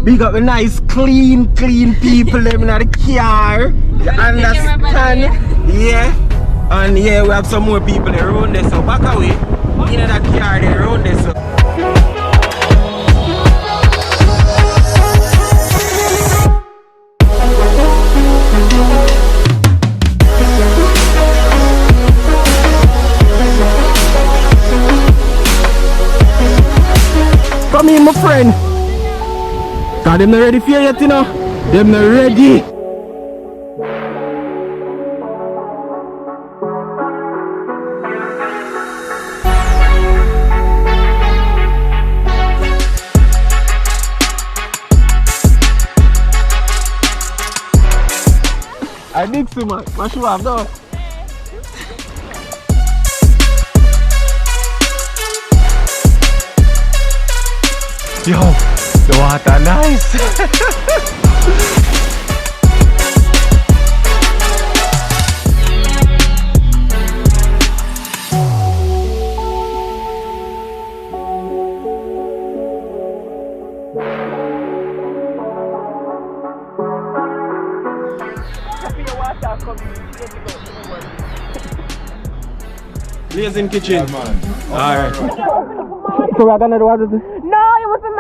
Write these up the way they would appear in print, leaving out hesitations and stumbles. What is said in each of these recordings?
Big up the nice, clean people them in the car. You understand? Yeah. And yeah, we have some more people around there, so back away. In that car there around there, so. Come in, my friend. Cause them not ready for you yet, you know. Them not ready. I think so, man. What you have done? Yo, the water nice. Blazing kitchen. Yeah, man. Alright. So we're gonna do what is it? No, it wasn't.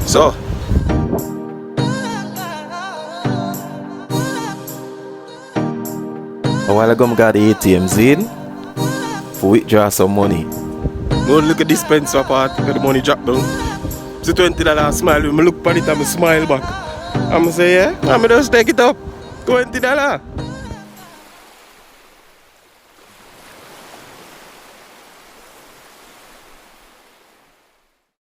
So, a while ago I got the ATMs in for withdraw some money. Go look at the dispenser part where the money drop down. It's $20 smile. When I look at it and I smile back. I'm say, yeah, I'm just take it up. $20.